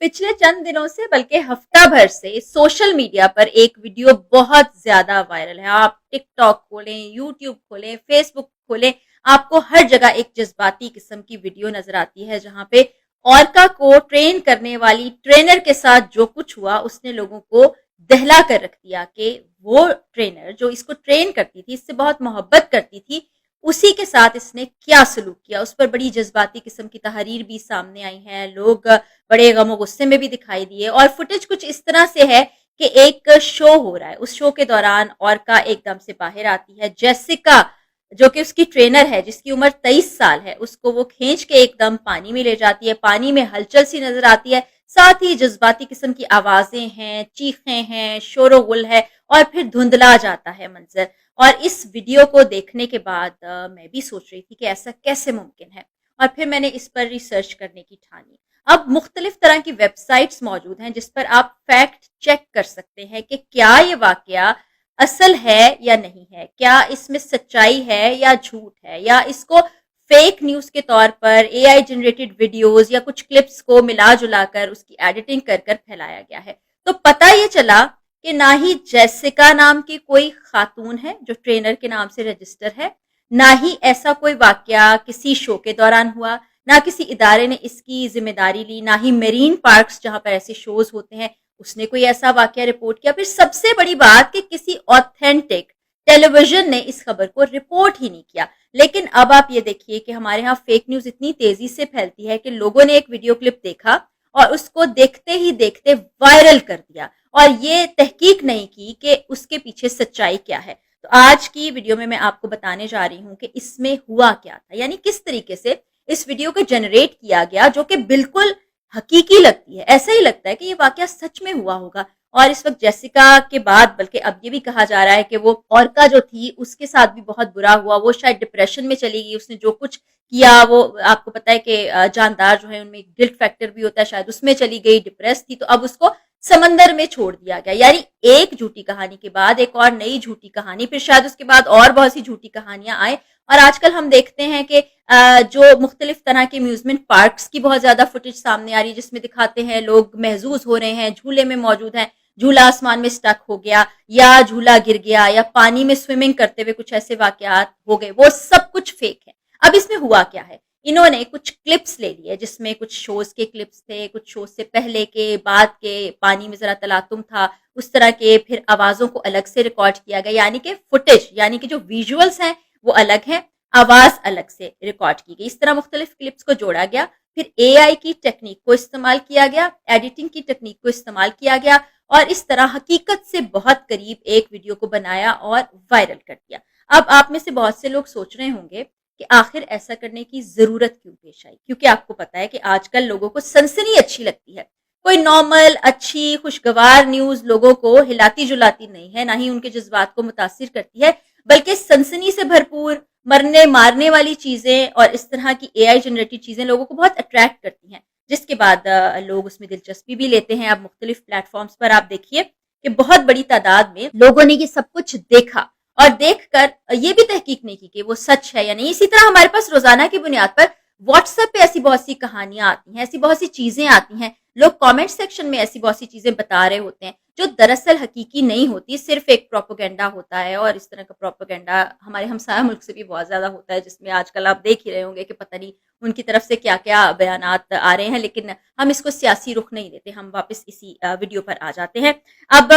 पिछले चंद दिनों से बल्कि हफ्ता भर से सोशल मीडिया पर एक वीडियो बहुत ज्यादा वायरल है। आप टिकटॉक खोलें, यूट्यूब खोलें, फेसबुक खोलें, आपको हर जगह एक जज्बाती किस्म की वीडियो नजर आती है, जहां पे ऑर्का को ट्रेन करने वाली ट्रेनर के साथ जो कुछ हुआ उसने लोगों को दहला कर रख दिया कि वो ट्रेनर जो इसको ट्रेन करती थी, इससे बहुत मोहब्बत करती थी, उसी के साथ इसने क्या सलूक किया। उस पर बड़ी जज्बाती किस्म की तहरीर भी सामने आई है, लोग बड़े गम गुस्से में भी दिखाई दिए। और फुटेज कुछ इस तरह से है कि एक शो हो रहा है, उस शो के दौरान ऑर्का एकदम से बाहर आती है, जेसिका जो कि उसकी ट्रेनर है जिसकी उम्र 23 साल है, उसको वो खींच के एकदम पानी में ले जाती है। पानी में हलचल सी नजर आती है, साथ ही जज्बाती किस्म की आवाजें हैं, चीखें हैं, शोर गुल है, और फिर धुंधला जाता है मंजर। और इस वीडियो को देखने के बाद मैं भी सोच रही थी कि ऐसा कैसे मुमकिन है, और फिर मैंने इस पर रिसर्च करने की ठानी। अब मुख्तलिफ तरह की वेबसाइट्स मौजूद हैं जिस पर आप फैक्ट चेक कर सकते हैं कि क्या ये वाकया असल है या नहीं है, क्या इसमें सच्चाई है या झूठ है, या इसको फेक न्यूज के तौर पर एआई जनरेटेड वीडियोस या कुछ क्लिप्स को मिला जुला कर उसकी एडिटिंग कर कर फैलाया गया है। तो पता ये चला कि ना ही जेसिका नाम की कोई खातून है जो ट्रेनर के नाम से रजिस्टर है, ना ही ऐसा कोई वाकया किसी शो के दौरान हुआ, ना किसी इदारे ने इसकी जिम्मेदारी ली, ना ही मेरीन पार्क्स जहां पर ऐसे शोज होते हैं उसने कोई ऐसा वाकया रिपोर्ट किया। फिर सबसे बड़ी बात कि किसी ऑथेंटिक टेलीविजन ने इस खबर को रिपोर्ट ही नहीं किया। लेकिन अब आप ये देखिए कि हमारे यहाँ फेक न्यूज इतनी तेजी से फैलती है कि लोगों ने एक वीडियो क्लिप देखा और उसको देखते ही देखते वायरल कर दिया, और ये तहकीक नहीं की कि उसके पीछे सच्चाई क्या है। तो आज की वीडियो में मैं आपको बताने जा रही हूं कि इसमें हुआ क्या था, यानी किस तरीके से इस वीडियो को जनरेट किया गया, जो कि बिल्कुल हकीकी लगती है। ऐसा ही लगता है कि ये वाकया सच में हुआ होगा। और इस वक्त जेसिका के बाद बल्कि अब ये भी कहा जा रहा है कि वो ऑर्का जो थी उसके साथ भी बहुत बुरा हुआ, वो शायद डिप्रेशन में चली गई, उसने जो कुछ किया वो आपको पता है कि जानदार जो है उनमें गिल्ट फैक्टर भी होता है, शायद उसमें चली गई, डिप्रेस थी, तो अब उसको समंदर में छोड़ दिया गया। यानी एक झूठी कहानी के बाद एक और नई झूठी कहानी, फिर शायद उसके बाद और बहुत सी झूठी कहानियां आए। और आजकल हम देखते हैं कि जो मुख्तलिफ तरह के अम्यूजमेंट पार्क्स की बहुत ज्यादा फुटेज सामने आ रही है, जिसमें दिखाते हैं लोग महजूज हो रहे हैं, झूले में मौजूद हैं, झूला आसमान में स्टक हो गया, या झूला गिर गया, या पानी में स्विमिंग करते हुए कुछ ऐसे वाकयात हो गए, वो सब कुछ फेक है। अब इसमें हुआ क्या है, इन्होंने कुछ क्लिप्स ले लिए जिसमें कुछ शोज के क्लिप्स थे, कुछ शोज से पहले के बाद के, पानी में जरा तलातुम था उस तरह के, फिर आवाजों को अलग से रिकॉर्ड किया गया, यानी कि फुटेज यानी कि जो विजुअल्स हैं वो अलग हैं, आवाज अलग से रिकॉर्ड की गई। इस तरह मुख्तलिफ क्लिप्स को जोड़ा गया, फिर एआई की टेक्निक को इस्तेमाल किया गया, एडिटिंग की टेक्निक को इस्तेमाल किया गया, और इस तरह हकीकत से बहुत करीब एक वीडियो को बनाया और वायरल कर दिया। अब आप में से बहुत से लोग सोच रहे होंगे कि आखिर ऐसा करने की जरूरत क्यों पेश आई, क्योंकि आपको पता है कि आजकल लोगों को सनसनी अच्छी लगती है। कोई नॉर्मल अच्छी खुशगवार न्यूज लोगों को हिलाती जुलाती नहीं है, ना ही उनके जज्बात को मुतासिर करती है, बल्कि सनसनी से भरपूर मरने मारने वाली चीजें और इस तरह की एआई जनरेटेड चीजें लोगों को बहुत अट्रैक्ट करती हैं, जिसके बाद लोग उसमें दिलचस्पी भी लेते हैं। अब मुख्तलिफ प्लेटफॉर्म्स पर आप देखिए कि बहुत बड़ी तादाद में लोगों ने ये सब कुछ देखा, और देखकर ये भी तहकीक नहीं की कि वो सच है या नहीं। इसी तरह हमारे पास रोजाना की बुनियाद पर व्हाट्सएप पे ऐसी बहुत सी कहानियां आती हैं, ऐसी बहुत सी चीजें आती हैं, लोग कमेंट सेक्शन में ऐसी बहुत सी चीजें बता रहे होते हैं जो दरअसल हकीकी नहीं होती, सिर्फ एक प्रोपेगेंडा होता है। और इस तरह का प्रोपेगेंडा हमारे हमसाया मुल्क से भी बहुत ज्यादा होता है, जिसमें आजकल आप देख ही रहे होंगे कि पता नहीं उनकी तरफ से क्या क्या बयानात आ रहे हैं। लेकिन हम इसको सियासी रुख नहीं देते, हम वापस इसी वीडियो पर आ जाते हैं। अब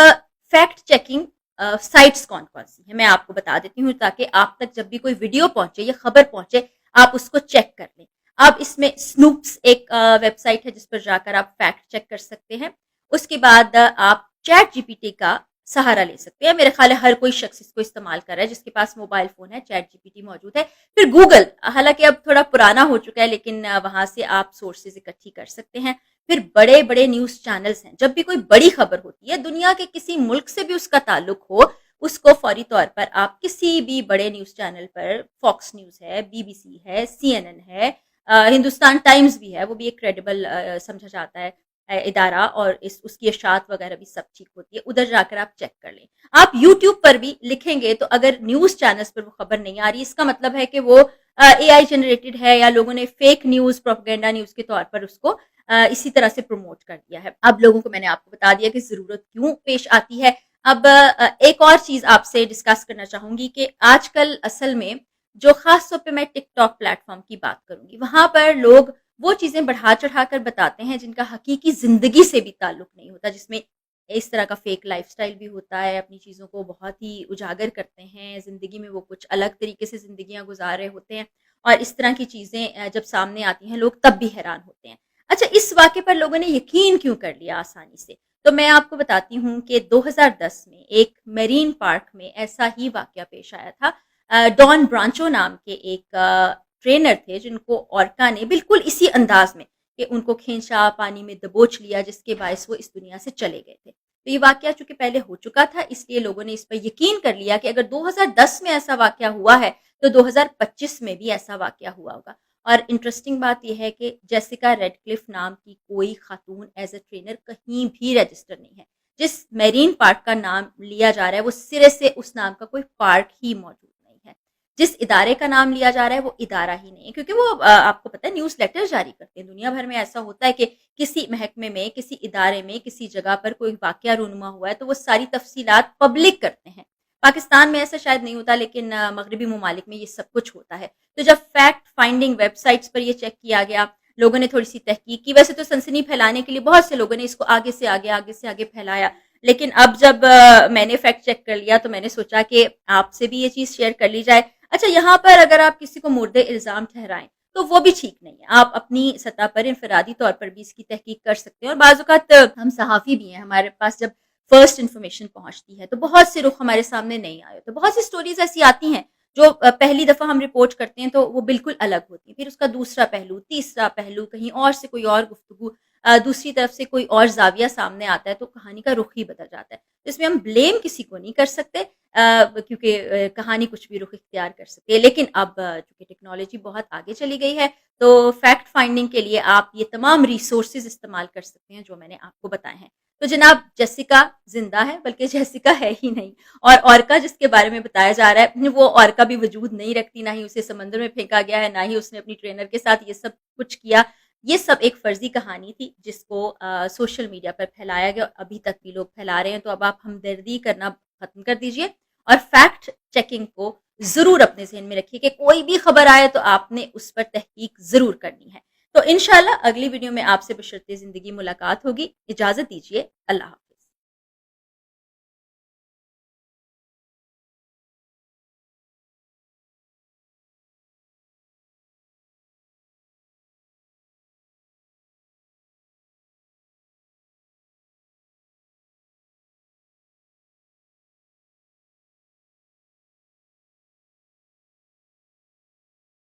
फैक्ट चेकिंग साइट्स कौन कौन सी है मैं आपको बता देती हूँ, ताकि आप तक जब भी कोई वीडियो पहुंचे या खबर पहुंचे आप उसको चेक कर लें। अब इसमें स्नूप्स एक वेबसाइट है जिस पर जाकर आप फैक्ट चेक कर सकते हैं। उसके बाद आप चैट जीपीटी का सहारा ले सकते हैं। मेरे ख्याल है हर कोई शख्स इसको इस्तेमाल कर रहा है जिसके पास मोबाइल फोन है, चैट जीपीटी मौजूद है। फिर गूगल, हालांकि अब थोड़ा पुराना हो चुका है, लेकिन वहां से आप सोर्सेज इकट्ठी कर सकते हैं। फिर बड़े बड़े न्यूज चैनल्स हैं, जब भी कोई बड़ी खबर होती है, दुनिया के किसी मुल्क से भी उसका ताल्लुक हो, उसको फौरी तौर पर आप किसी भी बड़े न्यूज चैनल पर, फॉक्स न्यूज है, बीबीसी है, सीएनएन है, हिंदुस्तान टाइम्स भी है, वो भी एक क्रेडिबल समझा जाता है इदारा, और उसकी इशात वगैरह भी सब ठीक होती है, उधर जाकर आप चेक कर लें। आप यूट्यूब पर भी लिखेंगे तो अगर न्यूज चैनल्स पर वो खबर नहीं आ रही, इसका मतलब है कि वो AI जनरेटेड है या लोगों ने फेक न्यूज प्रोपेगेंडा न्यूज के तौर पर उसको इसी तरह से प्रमोट कर दिया है। अब लोगों को मैंने आपको बता दिया कि जरूरत क्यों पेश आती है। अब एक और चीज आपसे डिस्कस करना चाहूंगी कि आजकल असल में जो खास तौर पे मैं टिकटॉक प्लेटफॉर्म की बात करूंगी, वहां पर लोग वो चीजें बढ़ा चढ़ा कर बताते हैं जिनका हकीकी जिंदगी से भी ताल्लुक नहीं होता, जिसमें इस तरह का फेक लाइफस्टाइल भी होता है, अपनी चीज़ों को बहुत ही उजागर करते हैं, ज़िंदगी में वो कुछ अलग तरीके से ज़िंदगियां गुजार रहे होते हैं और इस तरह की चीज़ें जब सामने आती हैं लोग तब भी हैरान होते हैं। अच्छा, इस वाक़े पर लोगों ने यकीन क्यों कर लिया आसानी से? तो मैं आपको बताती हूँ कि 2010 में एक मेरीन पार्क में ऐसा ही वाक़या पेश आया था। डॉन ब्रांचो नाम के एक ट्रेनर थे जिनको ऑर्का ने बिल्कुल इसी अंदाज में कि उनको खींचा, पानी में दबोच लिया, जिसके बायस वो इस दुनिया से चले गए थे। तो ये वाक़या चूँकि पहले हो चुका था, इसलिए लोगों ने इस पर यकीन कर लिया कि अगर 2010 में ऐसा वाक़या हुआ है, तो 2025 में भी ऐसा वाक़या हुआ होगा। और इंटरेस्टिंग बात यह है कि जेसिका रेडक्लिफ नाम की कोई खातून एज़ अ ट्रेनर कहीं भी रजिस्टर नहीं है। जिस मेरीन पार्क का नाम लिया जा रहा है, वो सिरे से उस नाम का कोई पार्क ही मौजूद नहीं है। जिस इदारे का नाम लिया जा रहा है वो इदारा ही नहीं है, क्योंकि वो आपको पता है न्यूज़ लेटर जारी करते हैं। दुनिया भर में ऐसा होता है कि किसी महकमे में, किसी इदारे में, किसी जगह पर कोई वाक़या रूनुमा हुआ है तो वो सारी तफसीलात पब्लिक करते हैं। पाकिस्तान में ऐसा शायद नहीं होता, लेकिन मगरबी ममालिक में ये सब कुछ होता है। तो जब फैक्ट फाइंडिंग वेबसाइट्स पर ये चेक किया गया, लोगों ने थोड़ी सी तहकीक की। वैसे तो सनसनी फैलाने के लिए बहुत से लोगों ने इसको आगे से आगे फैलाया, लेकिन अब जब मैंने फैक्ट चेक कर लिया तो मैंने सोचा कि आपसे भी ये चीज़ शेयर कर ली जाए। अच्छा, यहाँ पर अगर आप किसी को मुर्दे इल्ज़ाम ठहराएं तो वो भी ठीक नहीं है। आप अपनी सतह पर इनफरादी तौर पर भी इसकी तहकीक कर सकते हैं। और बाज़ औक़ात हम सहाफ़ी भी हैं, हमारे पास जब फर्स्ट इन्फॉर्मेशन पहुंचती है तो बहुत से रुख हमारे सामने नहीं आए। तो बहुत सी स्टोरीज ऐसी आती हैं जो पहली दफ़ा हम रिपोर्ट करते हैं तो वो बिल्कुल अलग होती है, फिर उसका दूसरा पहलू, तीसरा पहलू, कहीं और से कोई और गुफ्तगू, दूसरी तरफ से कोई और जाविया सामने आता है तो कहानी का रुख ही बदल जाता है। तो इसमें हम ब्लेम किसी को नहीं कर सकते, क्योंकि कहानी कुछ भी रुख इख्तियार कर सकती है। लेकिन अब चूंकि टेक्नोलॉजी बहुत आगे चली गई है तो फैक्ट फाइंडिंग के लिए आप ये तमाम रिसोर्सेज इस्तेमाल कर सकते हैं जो मैंने आपको बताए हैं। तो जनाब, जेसिका जिंदा है, बल्कि जेसिका है ही नहीं। और ऑर्का जिसके बारे में बताया जा रहा है वो ऑर्का भी वजूद नहीं रखती, ना ही उसे समंदर में फेंका गया है, ना ही उसने अपनी ट्रेनर के साथ ये सब कुछ किया। ये सब एक फर्जी कहानी थी जिसको सोशल मीडिया पर फैलाया गया और अभी तक भी लोग फैला रहे हैं। तो अब आप हमदर्दी करना खत्म कर दीजिए और फैक्ट चेकिंग को जरूर अपने ज़हन में रखिए कि कोई भी खबर आए तो आपने उस पर तहकीक जरूर करनी है। तो इंशाल्लाह अगली वीडियो में आपसे बशर्ते जिंदगी मुलाकात होगी। इजाजत दीजिए, अल्लाह हाफ़िज़।